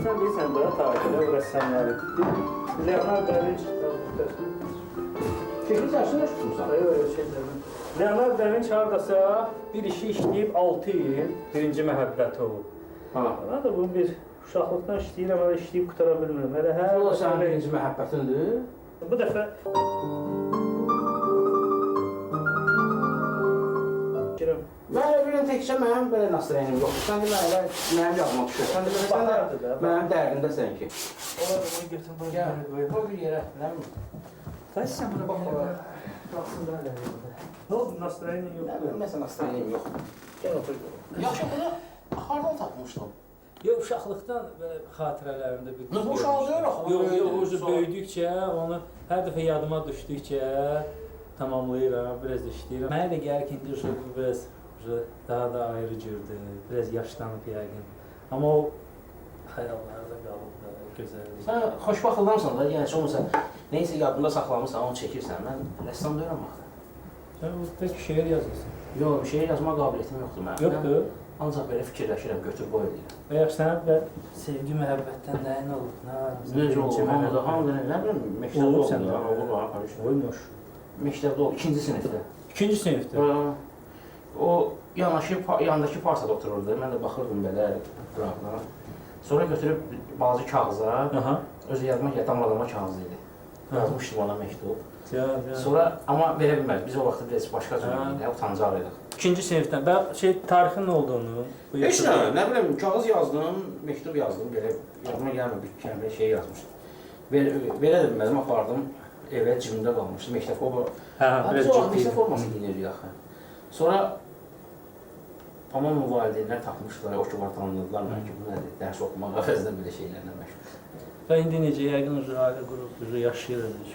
Sən bilirsən də, tarixdə rəssamları. Leonardo da Vinci. Çekici yaşını tutmuşsan. Yox, şeylərdən. Leonardo da Vinci hardasa bir işi işləyib 6 il birinci məhəbbəti olub. Ha. Mən də bunu bir uşaqlıqdan işləyirəm, hələ işləyib qutara bilmirəm. Hələ hər... Bu da sənin birinci məhəbbətindir. Bu dəfə... Mən bilirəm təkcə mənim belə nastroyenim yoxdur. Sən də mənim yazma düşür. Sən də mənim dərdimdəsən ki. Olar bunu götürün, bunu qoyayım. Qoy bir yerə, nə bilim. Qaç sən buna bax. Qalsın da hələ. Nə oldu, nastroyenin yoxdur? Nə bilim, məsələn, nastroyenim yoxdur. Gəl otur. Yaxşı, bunu hardan tapmışdın? Yox, uşaqlıqdan belə xatirələrimdə bir... Bu uşaqlıq yox. Yox, böyüdükcə, onu hər dəfə yadıma düşdükcə tamamlayıram, biraz da işləyirəm. Mənə də gəlir ki, indi biraz daha da ayrı cürdür, biraz yaşlanıb yəqin. Amma o xəyallarda qalıb da, gözəllik. Sən xoşbaxt adamsan da, yəni olmasa neysə yadında saxlamırsan, onu çəkirsən. Mən rəssam deyirəm axı. Sən pek şeir yazırsan. Yox, şeir yazma qabiliyyətim yoxdur mənim. Yoxdur? Ancaq belə fikirləşirəm, götür qoy deyirəm. Və yaxşı, sənin və sevgi, məhəbbətdən nəyin olub? Necə olub? Hamıda nə bilim, məktəbdə olub. Olmuş. Məktəbdə olub, 2-ci sinifdə. 2-ci sinifdə? O yandakı partada otururdu, mən də baxırdım belə qıraqdan. Sonra götürüb bazı kağıza, özü yazmaq ki, damladama kağızı idi. Yazmışdım ona məktub. Sonra, amma verə bilmədik, biz o vaxtda biraz başqa cür idi, utancaqlıydıq. 2-ci sinifdən, tarixin nə olduğunu? Heç nə bilim, kağız yazdım, məktub yazdım, belə yadıma gəlmə bir kəlmə şey yazmışdım. Verə də bilmədim, apardım, evə cibimdə qalmışdı, məktəb o... Biz o vaxt məktəb forması giyinirdik axı. Sonra, amma valideynlər tapmışdılar, o ki var tanıdılar mən ki, bu nədir, dərs oxumaq əvəzdən belə şeylərlə məşğul. Və indi necə, yəqin ailə qrup, yaşayırıq?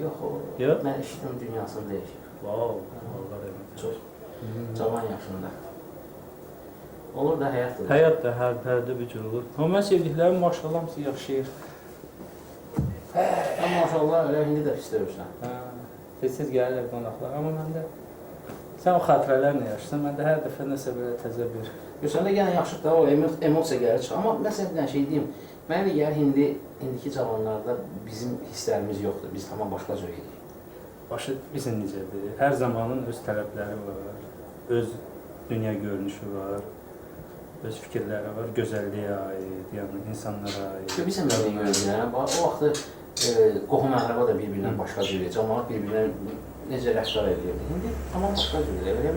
Yox, mən işitim dünyasını dəyişir. Vav, Allah rəhmət. Çox, cavan yaşında. Olur da həyatdır. Həyat da hərdə bir cür olur. Amma mən sevdiklərim maşallah hamısı yaşayır. Amma maşallah elə indi də pis döyürsən. Tez-tez gəlirlər qonaqlar, amma məndə sən o xatirələrlə yaşırsan, məndə hər dəfə nəsə belə təzə bir... Səndə yenə yaxşıdır da, o emosiya gəlir çıxır. Amma məsələn, bir dənə şey deyim, mənə də gəlir indiki cavanlarda bizim hisslərimiz yoxdur, biz tamam başqa cür edirik. Başı bizim necədir? Hər zamanın öz tələbləri var, öz dünya görünüşü var, öz fikirləri var, gözəlliyə aid, yəni insanlara aid. Bilirsən mən nə görürəm? O vaxtı qohum-əqrəba da bir-birindən başqa cür edir, cəmaət bir-birindən necə rəftar edirdi. İndi tamam başqa cür edir,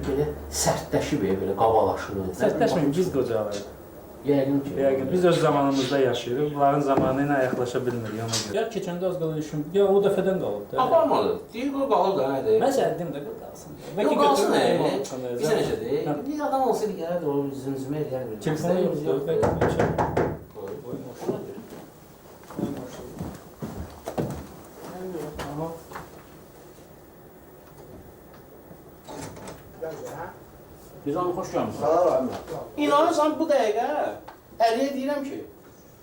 belə sərtləşib, belə qabalaşır. Sərtləşməyib, biz qocalıyıq. Yəqin ki. Biz öz zamanımızda yaşayırıq, bunların zamanı ilə yaxlaşa bilmirik ona görə. Ya keçəndə az qala düşün, ya o dəfədən qalıb da. Aparmadı, deyir o qalıb da, nədir? Mən səndim də qalsın. Yox, qalsın nə? Biz necədir? Bir adam olsaydı gələrdi, o zümzümə eləyərdi. Telefonu yoxdur, bəlkə bir çək. Oy, maşallah deyir. Oy, maşallah. Aha. Biz onu xoş gəlmişsin. Sağ ol. İnanırsan bu dəqiqə Əliyə deyirəm ki,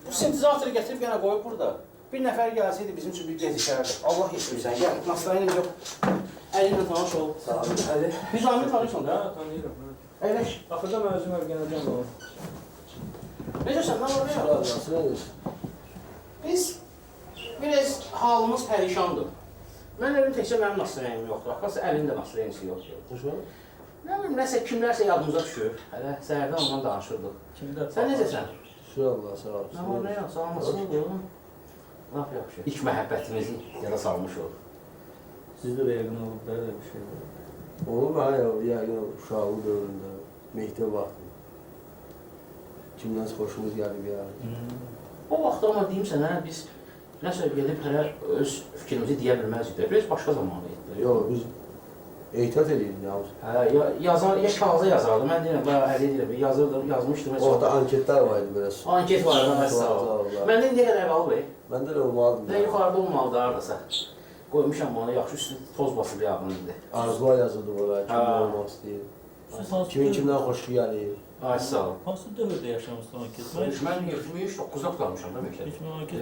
bu sintezatoru gətirib yenə qoyub burada. Bir nəfər gəlsəydi bizim üçün bir gecikərdi. Allah yetmirsən, gəl, nastroyenim yox. Əli ilə tanış ol. Sağ ol. Əli. Biz Amir tanıyırsan da? Tanıyırım. Əyləş. Axırda mən özüm öyrənəcəm onu. Necəsən, nə var ya? Nasıl edir? Biz biraz halımız pərişandır. Mən evim təkcə mənim nastroyenim yoxdur. Axırsı Əlinin də nastroyenisi yoxdur. Nə bilim, nəsə kimlərsə yadımıza düşür. Hələ səhərdən ondan danışırdıq. Sən necəsən? Şu Allah, sağ ol. Nə var, nə yox, sağlamasın. Laf yaxşı. İlk məhəbbətimizi yada salmışıq. Sizdə də yəqin olub belə bir şey. Olur ha ya, yəqin uşaqlıq dövründə, məktəb vaxtı. Kimdən xoşumuz gəlib ya. O vaxtda amma deyim sənə, biz nəsə gedib hələ öz fikrimizi deyə bilməzdik. Biraz başqa zamanı idi. Yox, biz ehtiyat edirdik yalnız. Ya kağıza yazardı. Mən deyirəm, bayağı əli deyirəm, yazmışdım. O vaxtda anketlər var idi biraz. Anket var idi, məsələ. Məndə indiyə qədər qalıb. Məndə də olmalıdır. Mən yuxarıda olmalıdır haradasa. Qoymuşam onu, yaxşı üstü toz basıb yağın indi. Arzular yazıldı oraya, kimdən olmaq istəyir. Kimin kimdən xoşu gəlir. Ay, sağ ol. Hansı dövrdə yaşamışsın anket? Mən 79-da qurtarmışam da məktəb. Heç mən anket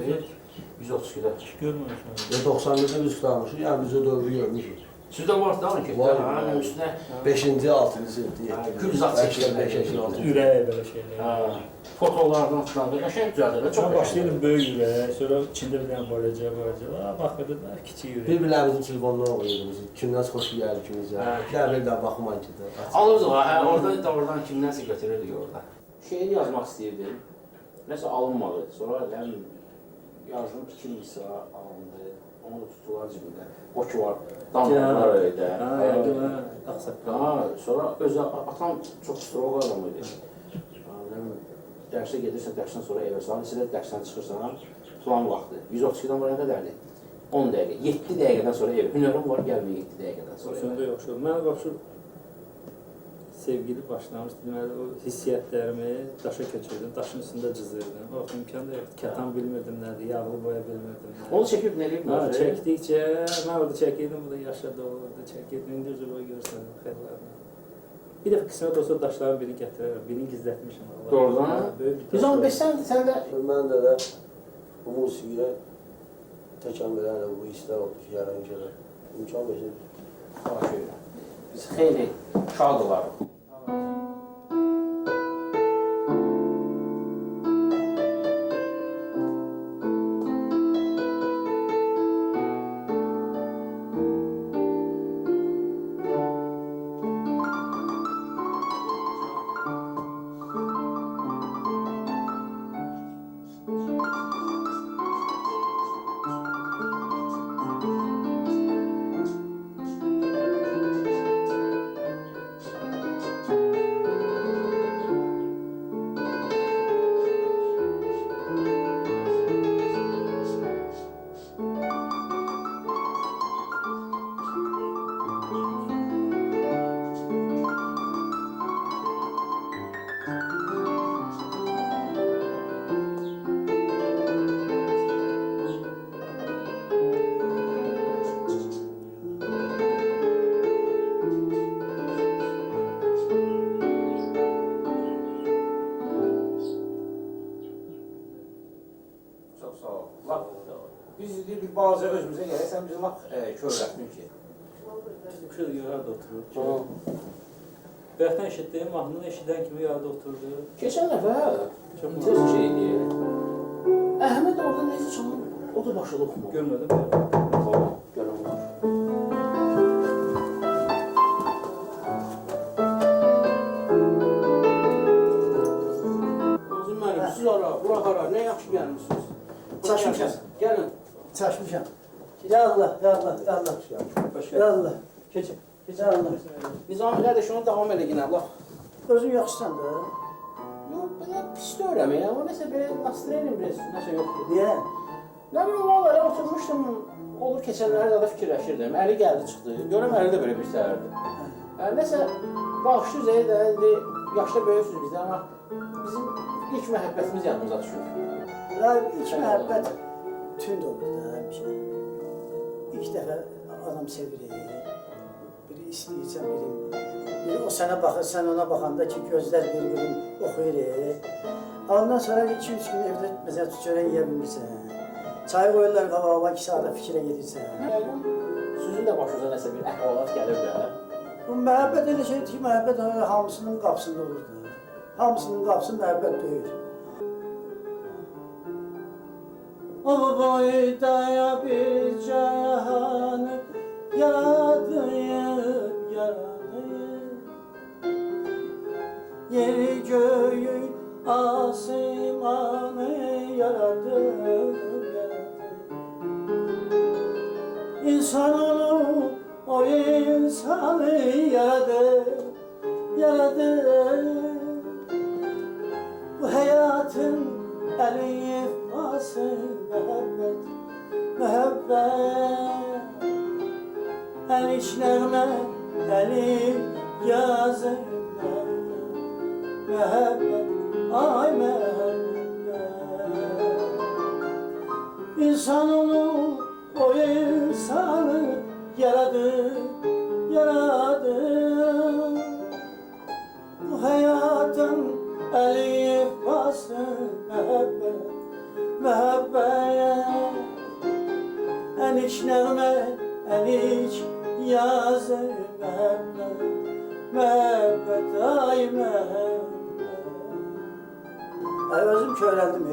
132-də. görməmişəm. 91-də biz qurtarmışıq, yəni biz o dövrü görmüşük. Sizdə var da ki, Var, hə, üstünə 5-ci, 6-cı sinifdə hə, 7. gül zat çəkirlər, 5-ci, 6-cı. Ürək belə şeylər. hə, fotolardan tutan və qəşəng düzəldirlər. Çox Çox başlayırdım böyük ürək, sonra içində bir dənə balaca. Baxırdım da kiçik ürək. Bir-birlərimizin telefonuna oynayırdıq. Kimdən xoş gəlir, kimizə. Hə. Gəlir də baxman ki də. Alırdı ha, hə, oradan kimdənsə götürürdük orada. Şeir yazmaq istəyirdim. Nəsə alınmadı. Sonra yazdım, 2 misra alındı. Onu da tutdular cibində. O ki var, damlalar öyle. Ağsaqqal. Ha, sonra özü atam çox stroq adam idi. Dərsə gedirsən, dərsdən sonra evə sağ, lisədə dərsdən çıxırsan, plan vaxtı. 132-dən buraya qədərdir. 10 dəqiqə, 7 dəqiqədən sonra evə. Hünərim var, gəlmir 7 dəqiqədən sonra Sonra evə. yoxdur. Mən başım sevgili başlamışdı. Deməli, o hissiyatlarımı daşa köçürdüm, daşın üstündə cızırdım. O vaxt imkan da yoxdur. Kətan bilmirdim nədir, yağlı boya bilmirdim nədir. Onu çəkib nə eləyib? Ha, çəkdikcə, mən orada çəkirdim, bu da yaşadı, orada çəkirdim. İndi üzr boy görürsən, xeyirlərlə. Bir dəfə qismət olsa daşların birini gətirərəm, birini gizlətmişəm. Doğrudan? Böyük bir daş. Biz onu 5 sən də Mən də bu musiqiyə təkan verərəm, bu istər olmuş yaran gələr. İmkan verir. biz xeyli şadılar. Çox sağ ol. Lap, biz bir balaca özümüzə gələk, sən bizi lap körlətdin ki. Şurada yarada oturur. Bəyəkdən eşitdim, mahnını eşidən kimi yarada oturdu. Keçən dəfə Çox tez şeydi. Əhməd orada necə çalın, o da başladı oxumaq. görmədim. Görəm var. Özüm mənim, siz ara, bura hara, nə yaxşı gəlmişsiniz. Çaşmışam. Gəlin. Çaşmışam. Ya Allah, ya Allah, ya Allah. Ya Allah. Keçin. Ya Allah. Biz Amilə də şunu davam elə yine Allah. Özün yaxşısan da. Yox, belə pis deyirəm ya, o nəsə belə nastroyenim biraz, nəsə yoxdur. Niyə? Nə bilim, vallahi oturmuşdum, olur keçənlərdə də fikirləşirdim, əli gəldi çıxdı, görəm əli də belə bir səhərdi. Nəsə, bağışlı üzəyi də, indi yaşda böyüksünüz bizdə, amma bizim ilk məhəbbətimiz yadımıza düşür. Ya ilk məhəbbət tünd olur da həmişə. İlk dəfə adam sevir. Biri istəyirsən, biri o sənə baxır, sən ona baxanda ki, gözlər bir-birini oxuyur. Ondan sonra 2-3 gün evdə məsələn çörək yeyə bilmirsən. Çay qoyurlar qabağa, 2 saata fikrə gedirsən. Sizin də başınıza nəsə bir əhvalat gəlir də. Bu məhəbbət elə şeydir ki, məhəbbət hamısının qapısında olur da. Hamısının qapısı məhəbbət deyil. O boydaya bir cahanı yaradıyıp yaradıyıp yeri göğü asimanı yaradıp yaradıp İnsanoğlu o insanı yaradıp yaradıp bu hayatın elifbası mehabbet mehabbet el işlerine elif yazır mehabbet ay mehabbet İnsanoğlu o insanı yaradı yaradı bu hayatın elifbası mehabbet mehabbet Eniş nəğmə, eniş yaz məhəbbət, məhəbbət, ay məhəbbət. Ay, özüm köyrəldim,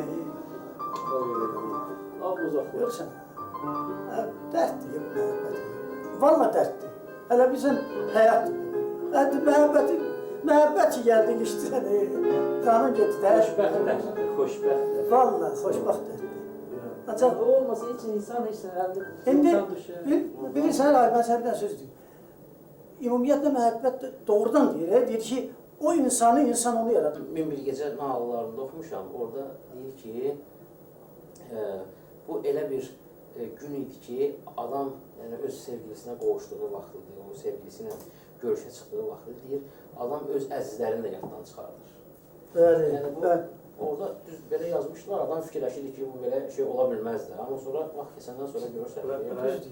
Abi uzaq var. görürsən. Dərddir, məhəbbət. Valla dərddir. Hələ bizim həyat, məhəbbət ki, gəldin işdirən, qanın getdi, Xoşbəxtdir, xoşbəxtdir. Valla, xoşbaxt dərddir. Ancaq O olmasa heç insan heç nələrdir. İndi bilirsən, mən sənə bir dənə söz deyim. Ümumiyyətlə məhəbbət doğrudan deyir ki, o insanı, insan onu yaradır. Min bir gecə nağıllarında oxumuşam. Orada deyir ki, bu elə bir gün idi ki, adam yəni öz sevgilisinə qovuşduğu vaxtıdır, o sevgilisiyle görüşə çıxdığı vaxtıdır. Deyir, adam öz əzizlərini də yaddan çıxardır. Yəni bu, orada düz belə yazmışlar, adam fikirləşirdi ki, bu belə şey ola bilməzdi. Amma sonra vaxt keçəndən sonra görürsən ki,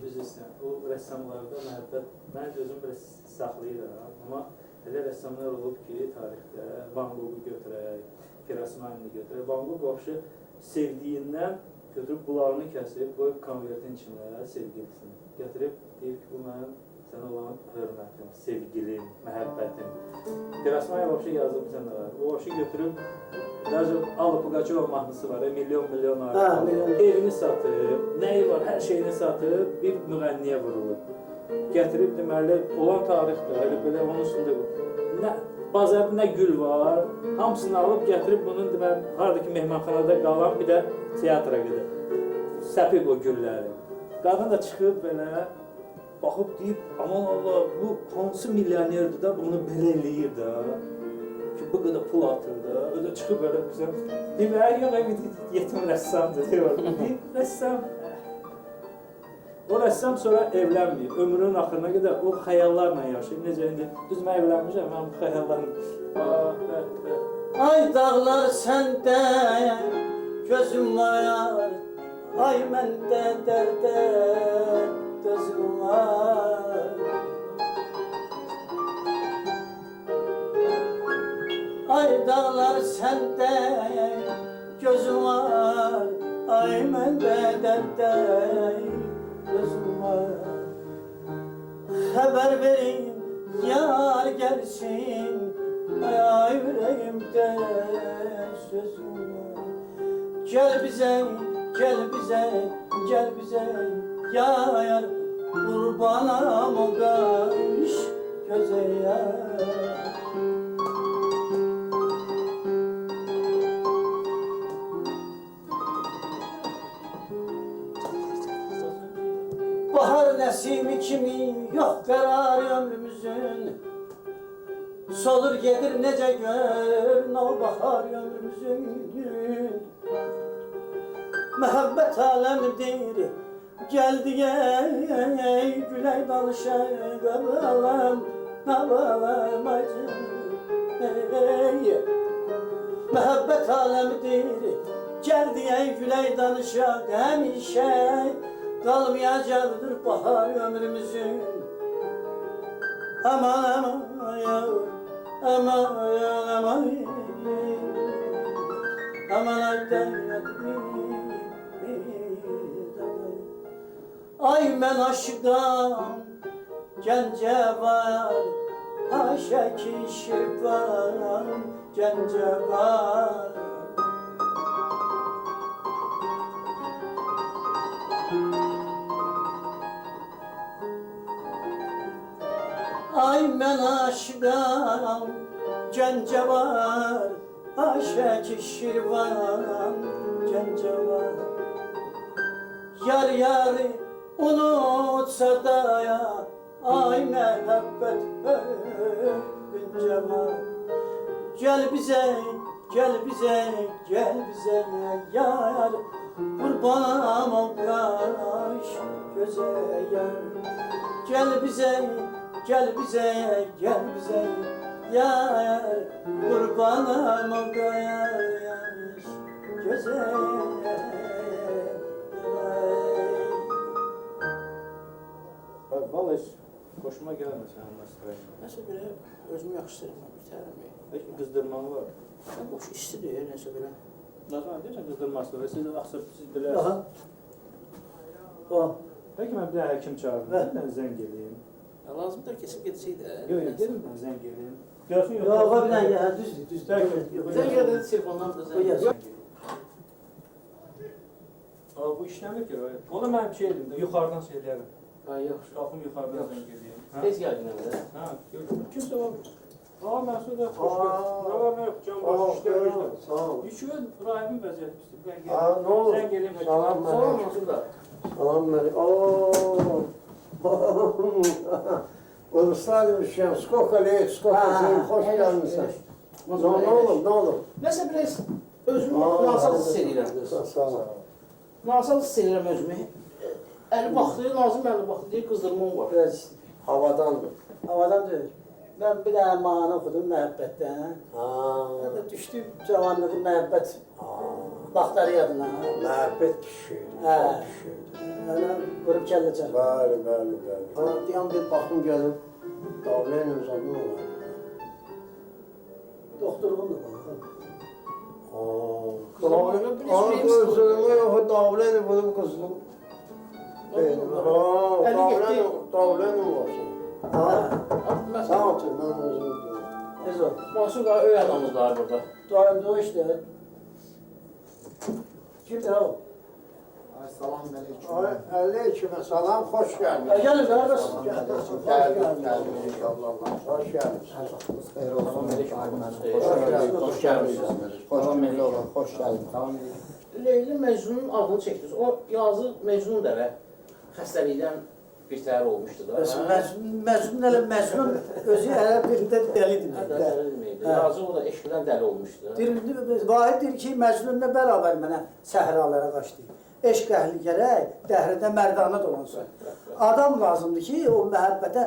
o rəssamlarda məhəbbət, mən özüm belə saxlayıram. Amma elə rəssamlar olub ki, tarixdə Van Gogh'u götürək, Pirasmanini götürək. Van Gogh vəbşi sevdiyindən götürüb qulağını kəsib, qoyub konvertin içində sevgilisini gətirib, deyir ki, bu mənim sənə olan hörmətim, sevgilim, məhəbbətim. Pirasmani vəbşi yazıb sənə var. O vəbşi götürüb, даже Alla Pugaçova mahnısı var, milyon arıq. Evini satıb, nəyi var, hər şeyini satıb, bir müğənniyə vurulub. Gətirib, deməli, olan tarixdir, elə belə onun üstündə bazarda nə gül var, hamısını alıb gətirib bunun deməli, haradakı mehmanxanada qalan bir də teatra gedir. Səpib o gülləri. Qadın da çıxıb belə, baxıb deyib, aman Allah, bu hansı milyonerdir da bunu belə eləyir da. Ki, bu qədər pul atır da. O da çıxıb belə bizə, deyib, yox, yetim rəssamdır, deyib, rəssam. O rəssam sonra evlənməyib, ömrünün axırına qədər o xəyallarla yaşayıb. Necə indi, düz mən evlənmişəm, mən bu xəyallarla... Ay dağlar səndə, gözüm var, ay məndə dərdə, gözüm var. Ay dağlar səndə, gözüm var, ay məndə dərdə, gözüm var. Xəbər verin, yar gəlsin, ay yüreğimdə sözüm var. Gəl bizə, gəl bizə, gəl bizə, yar, qurbanam o qaş gözə yar. Bahar nəsimi kimi yox qərar ömrümüzün. Solur gedir necə gör, nal bahar ömrümüzün. Məhəbbət aləmidir, gəldi ey gülək danışaq, qabalam, qabalam acım. Məhəbbət aləmidir, gəldi ey gülək danışaq, həmişə qalmayacaqdır bahar ömrümüzün. Aman aman ya, aman aman, aman aydan ay mən aşıqam, gəncə var, aşəki şirvan, gəncə var. Ay mən aşıqam, gəncə var, aşəki şirvan, gəncə var. Yar yarı unutsa da ya, ay məhəbbət öncə var. Gəl bizə, gəl bizə, gəl bizə yar, qurbanam o qaş gözə yar. Gəl bizə, gəl bizə, gəl bizə yar, qurbanam o qaş gözə yar. Vallahi xoşuma gəlmir sənin məsələn. Nəsə belə özümü yaxşılayıram, bitərəm. Peki qızdırman var. Boş istidir, nəsə belə. Nazan deyirsən qızdırması var. Siz axsıb siz belə. Aha. O. Peki mən bir həkim çağırdım. Mən zəng eləyim. Lazımdır keçib getsək də. Yox, yox, dedim mən zəng edeyim. Görsün yox. Yox, bir dənə ya, düzdür. Zəng edə telefondan da zəng edə. Bu işləmir ki. Onu mən şey edim də, yuxarıdan söyləyərəm. Ha, yox. Qalxım yuxarıdan zəng edeyim. Tez gəldin də. Ha, yox. Kimsə var. Məsud da xoş gəldin. Ne var, ne yok, can başı işlər gözlər. Sağ ol. Üçün Rahim'in vəziyyəti pisdir. Ne olur? Zəng edeyim. Salam Sağ Mələk. olmasın da. Salam Mələk. Ustaymışım. Skолько lет, hoş gelmişsin. Ne olur, ne olur. Nəsə biraz özümü nasıl hiss edirəm. Sağ ol. Nasıl hiss edirəm özümü. Əli baxdı, Nazım əli baxdı deyə qızdırmam var. Biraz Havadandır. havadan deyil. Ben bir dənə mahnı oxudum məhəbbətdən. Aa, Düşdü cavanlığı məhəbbət vaxtları yadına. məhəbbət kişiydi. Hə. Çok kişiydi. Öyle vurup gələcəm. Bəli, bəli, bəli. Ha, deyəm bir baxım gəlib. Davlen uzadı mı var? Doktorluğum da var. Aa, gözlerime yok, davlen bunu kızdım. Davlen mi var? Ha, sağ ol, ben özür dilerim. Tez ol. Masum qara öy adamımız var burada. Doğru o işte. Kimdir o? Salam aleyküm. Aleyküm selam, hoş geldin. Gelin kardeş. Geldik inşallah. Hoş geldin. Xeyir olsun. Hoş gəlmişsiniz. Xoş gəlmisiniz oğlum, xoş gəldin. Leyli Məcnunun adını çəkdiniz. O yazı Məcnun da və xəstəlikdən bir təhər olmuşdu da. Mecnun elə Mecnun özü elə bir də dəlidir. Dəli deməkdir. Yazı o da eşqdən dəli olmuşdu. Vahid deyir ki, Mecnunla bərabər mənə səhralara qaçdı. Eşq əhli gərək, dəhrində mərdanə dolansın. Adam lazımdır ki, o məhəbbətə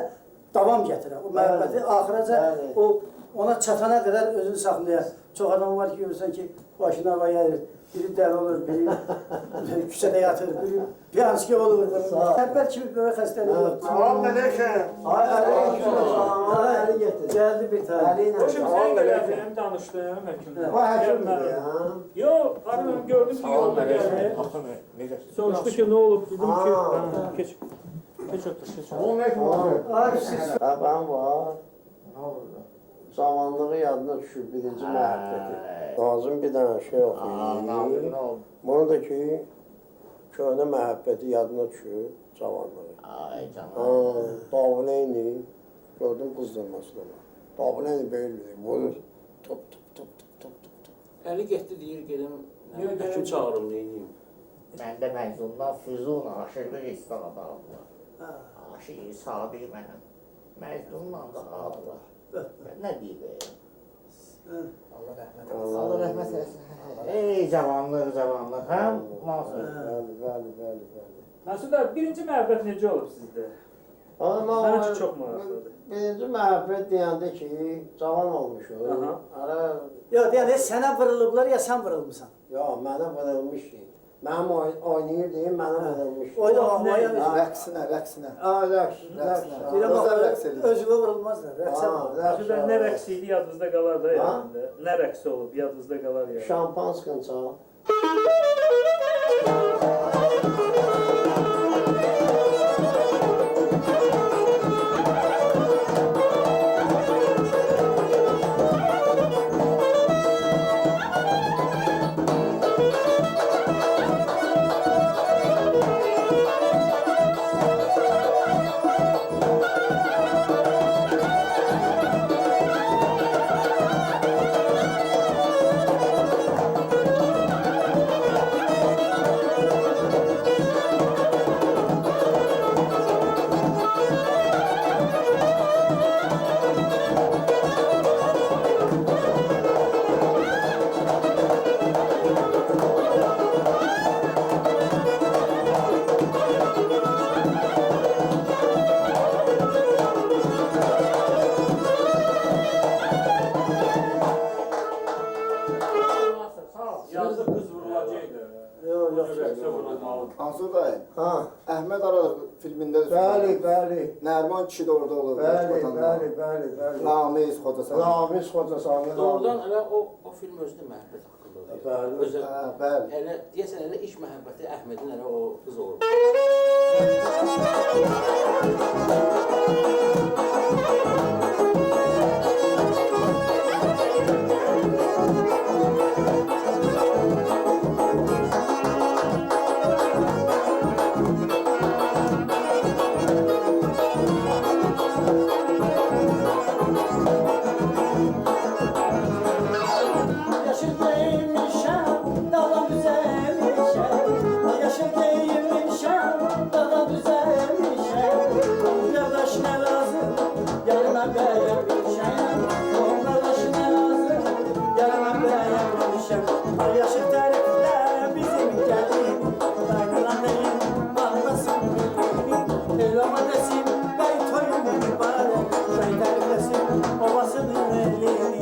davam gətirə. O məhəbbəti axıraca o ona çatana qədər özünü saxlayar. Çox adam var ki, görürsən ki, başına hava gəlir. Biri dəli olur, biri küçədə yatır, biri piyanski olur. Məhəbbət kimi böyük xəstəlik yox. Salam aleyküm. Ay, əli getir. Gəldi bir tane. Hoşum zəng elədim, danışdım həkimlə. O həkimdir ya. Yox, arıyorum gördüm ki, yolda gəldi. Soruşdu ki, ne olub? Dedim ki, keç. Keç otur, keç otur. Onun həkimi var. Ay, siz. Ben var. Ne oldu? Zamanlığı yadına düşür birinci məhəbbəti. Nazım bir dənə şey oxuyur. Bunu da ki, köhnə məhəbbəti yadına düşür, cavanlığı. Ay canım. Davleyni, gördüm qızdırmasına var. Davleyni böyle vurur. Top top top top top top. Əli getdi deyir, gedim, həkim çağırım, neyiyim. Məndə Məcnundan Füzun aşıqlıq istinadı var. Aşıqı Sabiq mənim. Məcnunla da adı var. Nə deyib? Allah rəhmət eylesin. Allah rəhmət eləsin. Ey cavanlıq, cavanlıq. Hə? Masum. Bəli, bəli, bəli, bəli. Məsud abi, birinci məhəbbət necə olub sizdə? Mənim üçün çox maraqlıdır. Birinci məhəbbət deyəndə ki, cavan olmuşum. Aha. Ara, Yox, deyəndə sənə vırılıblar ya sən vırılmısan? yox, mənə vırılmış ki. Mənim oynayırdım, mənə vırılmış. Rəqsinə, rəqsinə. Rəqs. Deyirəm, Gözəl rəqs eləyir. özünə vırılmazlar. Rəqsə vurulmaz. Məsud abi, nə rəqsi idi yadınızda qalar da yanında? Nə rəqsi olub yadınızda qalar ya? Şampanskın çal. Yazda qız vurulacaqdı. Yox, yox. Rəqsə vurulmalı. Mansur dayı, Ha, Əhməd Aradıq filmində də bəli, bəli. Nərman kişi də orada olur. Bəli, bəli, bəli, bəli. Ramiz Xocasan. Ramiz Xocasanlı. Doğrudan elə o film özü də məhəbbət haqqındadır. Bəli, Özəl. bəli. Elə deyəsən elə iş məhəbbəti Əhmədin elə o qız olur. Yaşım değmişəm, dağdan düzəlmişəm. Yaşım değmişəm, dağdan düzəlmişəm. Qardaş nə lazım, yanıma bəyənmişəm. Qardaş nə lazım, yanıma bəyənmişəm. Yaşım təriflə bizim gəlim, dayılan deyim, ağlasın benim. Elama desin, bəy toyum mübarək, bəy tərifləsin, ovasının elini.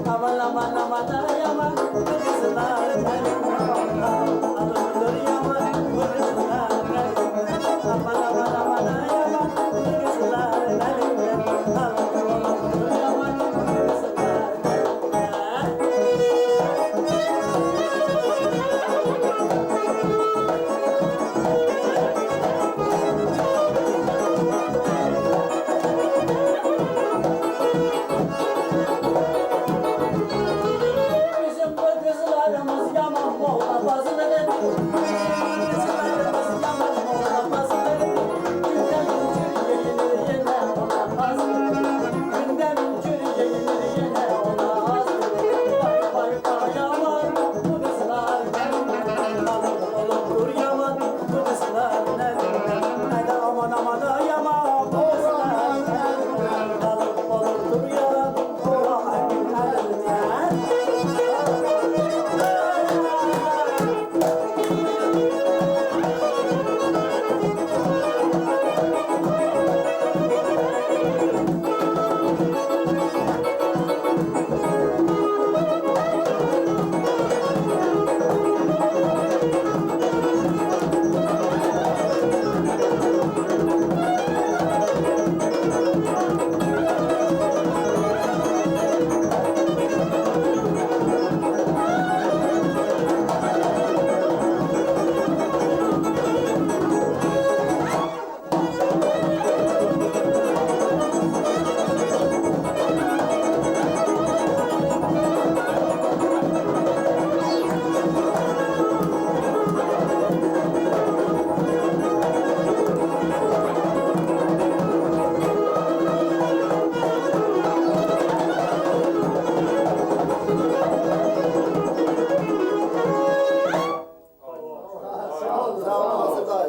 Aman aman aman aman bu kızlar benim alır yaman bu kızlar benim aman aman aman aman bu kızlar benim alır yaman bu kızlar Bizim bu kızlarımız yaman molla bazını dedi. Kızlarımız yaman molla bazını dedi. Günden uçur gelinir yine ona az. Günden uçur gelinir yine ona az. Vay vay vay yaman bu kızlar benim. Olur yaman bu kızlar benim. Hadi aman aman da yaman bu kızlar benim. Olur yaman vay benim.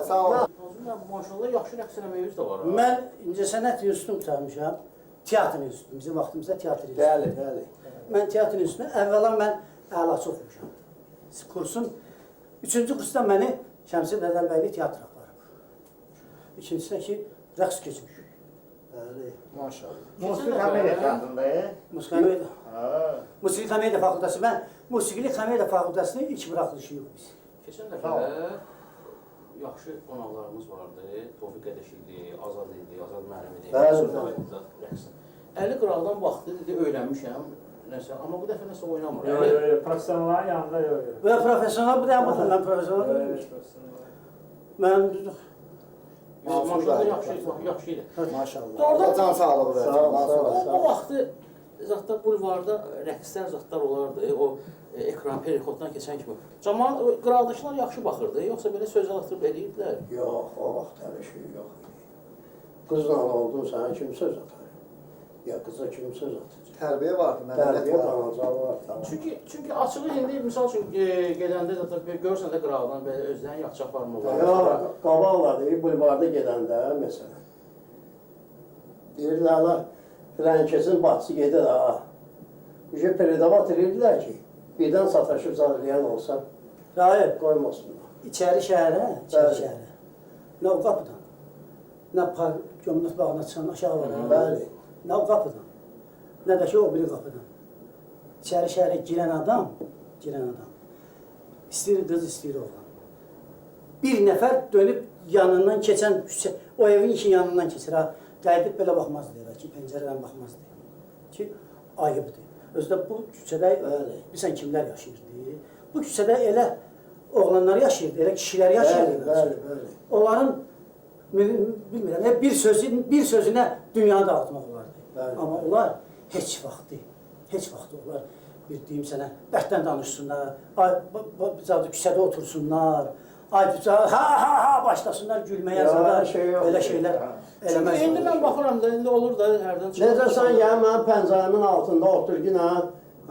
Sağ ol. Maşallah yaxşı rəqs eləməyiniz də var. Mən incəsənət institutunu qurtarmışam. Teatr institutu. Bizim vaxtımızda teatr institutu. Bəli, bəli. Mən teatr institutunu əvvəla mən əlaçı oxumuşam. Kursun 3-cü kursda məni Şəmsi Bədəlbəyli teatr aparıb. İkincisinə ki, rəqs keçmiş. Bəli. Maşallah. Musiqi komediya teatrında. Musiqi komediya fakültəsi. Mən musiqili komediya fakültəsinin ilk buraxılışıyıq biz. Keçən dəfə yaxşı qonaqlarımız vardı. Tofiq Qədəş idi, Azad idi, Azad müəllim idi. Bəli. 50 qıraqdan baxdı, dedi, öyrənmişəm. Nəsə, amma bu dəfə nəsə oynamır. Yox, professionalların yanında yox. Və professional, bir də baxın, mən professional deyilmişim. Mənim düzdür. Maşallah yaxşı idi. Maşallah. Orada can sağlığı versin. O vaxtı zətdə bulvarda rəqslər zətlər olardı. O ekran perikoddan keçən kimi. Cəmaət qıraqdakılar yaxşı baxırdı, yoxsa belə söz atıb eləyirdilər? Yox, o vaxt hələ şey yox idi. Qızla oldun, sana kim söz atar? Ya qıza kim söz atacaq? Tərbiyə vardı, Tərbiyə mədəniyyət vardı. qanacağı var, tamam. Çünki açığı indi misal üçün gedəndə də görürsən də qıraqdan belə özlərini yaxşı aparmırlar. Ya qabaqladı, bulvarda gedəndə məsələn. Deyirlər, Filankesin bacısı gedir ha. Bir peredavat edirdilər ki, birdən sataşıb zadlayan olsa, Rahip, qoymasınlar. içəri şəhərə, nə o qapıdan, nə gömlək bağına çıxan aşağı var, Bəli. nə o qapıdan, nə də ki o biri qapıdan. İçəri şəhərə girən adam, istəyir qız, istəyir oğlan. Bir nəfər dönüb yanından keçən, o evin işin yanından keçir ha, qayıdıb belə baxmazdı evə ki, pəncərədən baxmazdı ki, ayıbdır. Özdə bu küçədə, bilsən kimlər yaşayırdı? Bu küçədə elə oğlanlar yaşayırdı, elə kişilər yaşayırdı. Bəli. Onların, bilmirəm, bir sözünə dünyanı dağıtmaq olardı. Bəli. Amma onlar heç vaxtı onlar bir deyim sənə, bərtdən danışsınlar, küçədə otursunlar, ha başlasınlar gülməyə, belə şeylər Çünki indi mən baxıram da, indi olur da hərdən çıxır. Necə sən gəlin mənim pəncərəmin altında otur yine,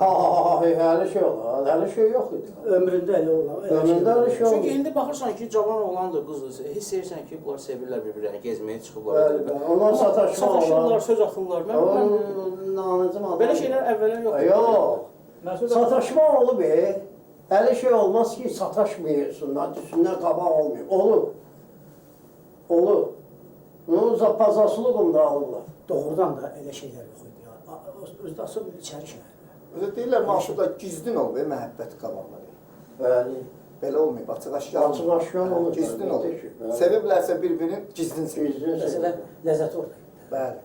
hələ şey olar, hələ şey yox idi. Ömründə elə olan. Ömründə elə şey Çünki olmur. indi baxırsan ki, cavan oğlandır, qızdır, hiss edirsən ki, bunlar sevirlər bir-birini, gezməyə çıxıblar. Bəli, onlar sataşırlar, söz atırlar. Belə şeylər əvvələn yoxdur. Yox, sataşma olub, hələ şey olmaz ki, sataşmıyorsunlar, düşsünlər qabaq olmuyor. Olur. Pazarçılıq da alırlar. Doğrudan da elə şeylər yox idi. Özdə asıl içəri şəhərdə. Özü deyirlər, mahsuda gizdin olub, məhəbbəti qabaqları. Bəli. Belə olmayıb, açıq-aşkar olmayıb. Açıq-aşkar olmayıb. Gizdin olub. Seviblərsə bir-birinin gizdin sevib. Məsələ, ləzzəti orada. Bəli.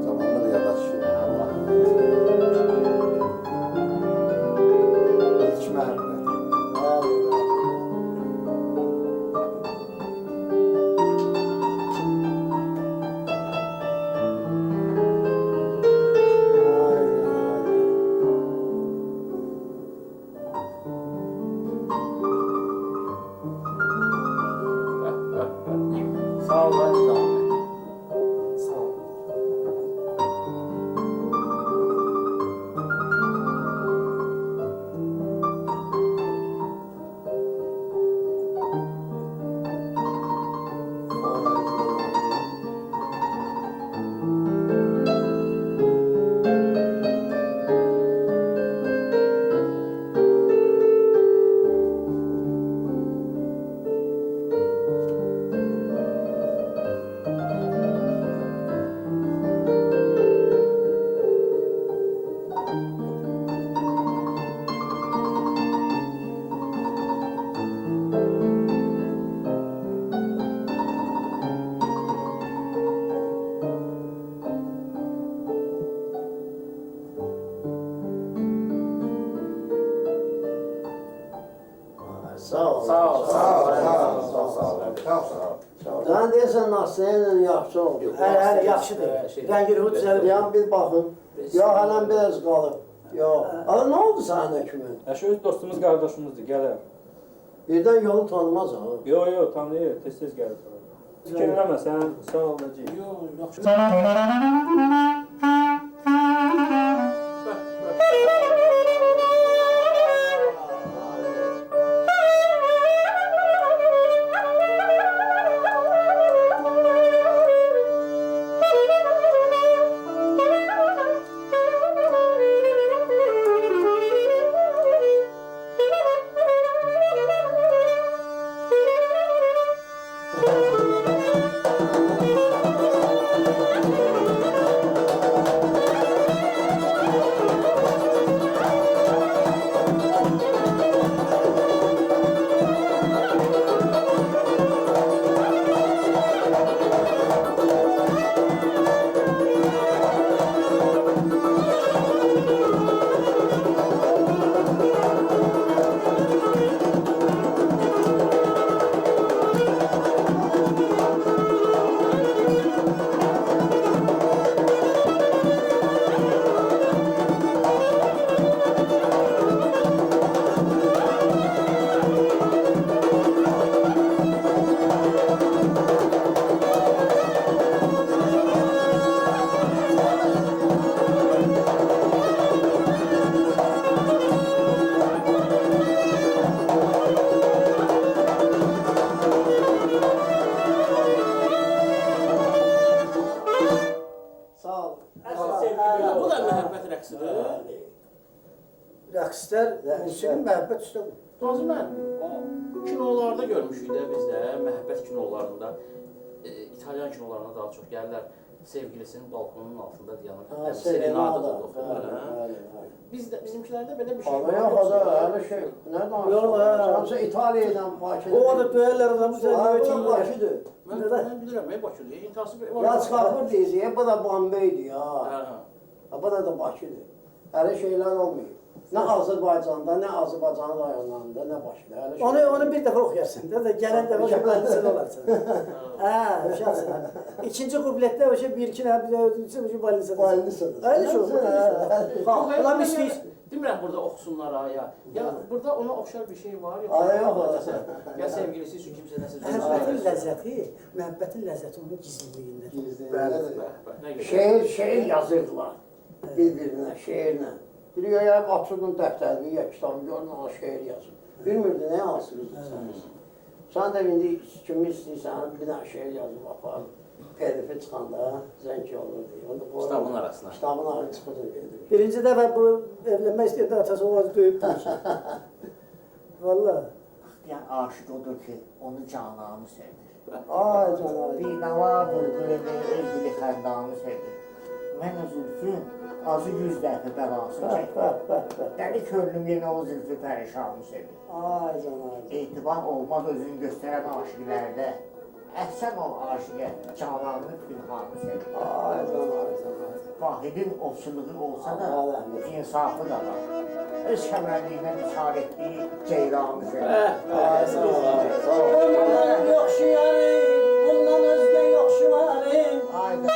Zamanla da yavaş. İlk məhəbbət. Sağ ol, Nizami. Sağ ol. Sağ ol. Sağ ol, sağ ol. Sağ ol. Sən deyirsən, Nasriyyə yaxşı oldu. Hələ yaxşıdır. Rəngi ruhu düzəlir. Yan bir baxın. Yox, hələn biraz qalıb. Yox. Ama nə oldu sənin kimin? Şu öz dostumuz, qardaşımızdır, gələr. Birdən yolu tanımaz ha. Yo, tanıyır, tez-tez gəlir. Fikirləmə, sən sağ ol, Necib. Yox, yaxşı. Rəqslər musiqi məhəbbət üstə qoyur. Nazım mən o kinolarda görmüşük də biz də, məhəbbət kinolarında, İtalyan kinolarına daha çox gəlirlər. Sevgilisinin balkonunun altında dayanır. Serenada da oxuyurlar. Bizimkilərdə belə bir şey var. Öyle şey. Nereden? Yok, Sansa İtalya'dan Bakı'da. O da döyərlər adamı sən Bakı'dır. ötün Bakı'dır. Mən bilirəm, Bakıdır. İntihası var. Ya çıkartır diye, bu da Bombay'di ya. Hə. Bu da Bakı'dır. Öyle şeyler olmuyor. Ne Azerbaycan'da, ne Azerbaycan'ın rayonlarında, ne Bakı'da. Öyle şeyler. Onu bir dəfə oxuyarsın da gələn dəfə şəbəllisən olarsan. Hə, uşaqsan. İkinci kuplette o şey bir iki nə bir şey ballisən. Ballisən. Öyle şey olur. Bax, ulan istəyir. Demirəm burada oxusunlar ha ya. Ya burada ona oxşar bir şey var ya. Ay, yox. Ya sevgilisi üçün kimsə nəsə Məhəbbətin ləzzəti, məhəbbətin ləzzəti onun gizliliyində. Şehir yazırdılar birbirine, şehirle. Biliyor ya atırdın dəftərini ya kitabı görün, o şehir yazır. Bilmirdi ne yazırdı sen. Sen de indi kimi istəyirsən, bir dənə şehir yazıb apar. Perifi çıxanda zənki olur diye. Kitabın arasına. Kitabın arasına çıxırdı gedir. Birinci dəfə bu evlənmək istəyəndə atası o vaxt döyüb Valla. Yani aşık odur ki onu cananı sevir. Ay canım. Bir nava bülbülünü özgülü xəndanı sevir. Mən o zülfün azı 100 dəfə bəlasını çəkdim. Dəli könlüm yenə o zülfü pərişanı sevir. Ay canım. Etibar olmaz özünü göstərən aşiqlərdə. Əhsən ol aşiqə, cananını pünhanı sevir. Ay canım. Vahidin ovçuluğu olsa da insafı da var. Öz kəmərliyinə bişar etdiyi ceyranı sevir. Ay sağ ol. Ondan yoxşu yarim, bundan özgə yoxşu varim. Ayda.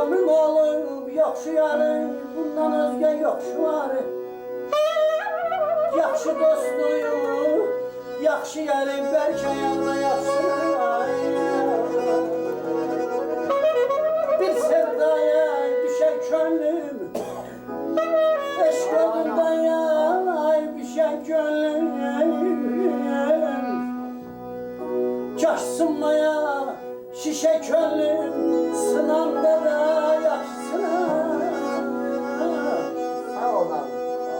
Ömrüm olub yoxşu yarim, bundan özgə yoxşu varim. Yaxşı dostuyum, yaxşı yarim, bəlkə yanına yaxşılar. Bir sevdaya düşər könlüm, eşq odundan yay düşər gönlüm. Kaş sınmaya şişə könlüm, sınanda da yaxşısına. Sağ ol abi.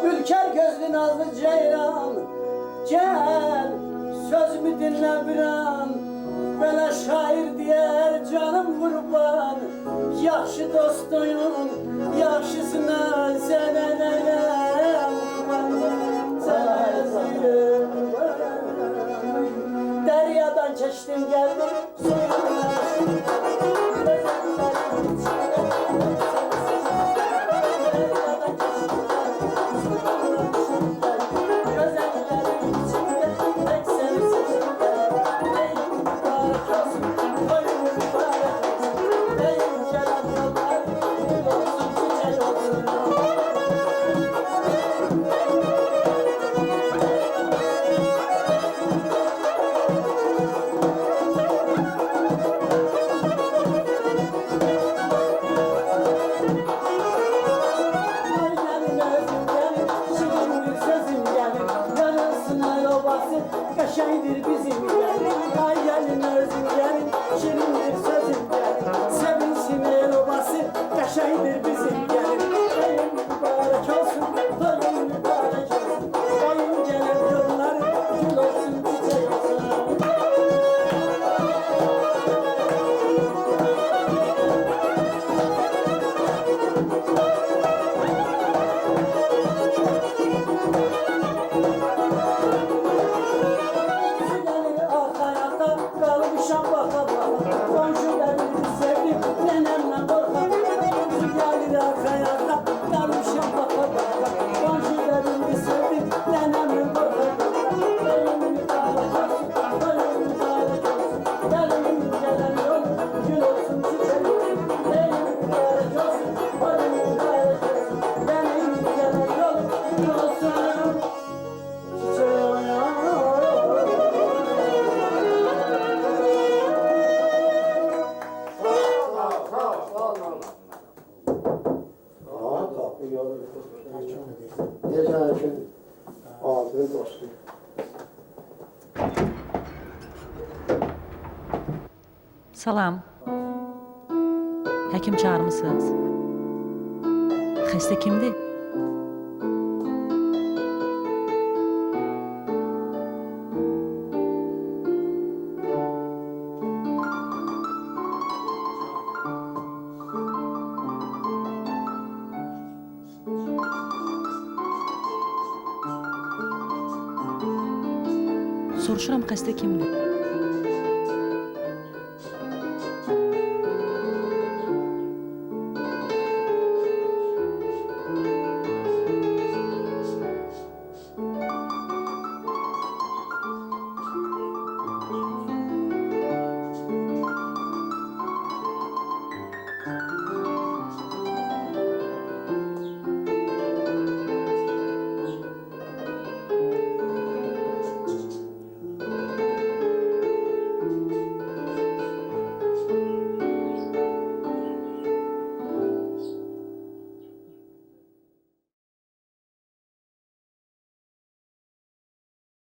Ülker gözlü nazlı ceyran, gel sözümü dinle bir an. Belə şair diyer canım kurban, yaxşı dostuyum, yaxşısına sənə nəyəm kurban, sənə deryadan keçdim geldim suyuna. Kaşaydır bizim gelin, ay gelin özüm gelin, şirindir sözüm gelin, sevinsin el obası, kaşaydır bizim gelin. Ayın mübarek olsun, ayın mübarek olsun, ayın gelen yolları gül olsun, çiçek olsun. Gecən üçün afiyet olsun. Salam. Həkim çağırmısınız? Xəstə kimdir? Soruşuram, xəstə kimdir?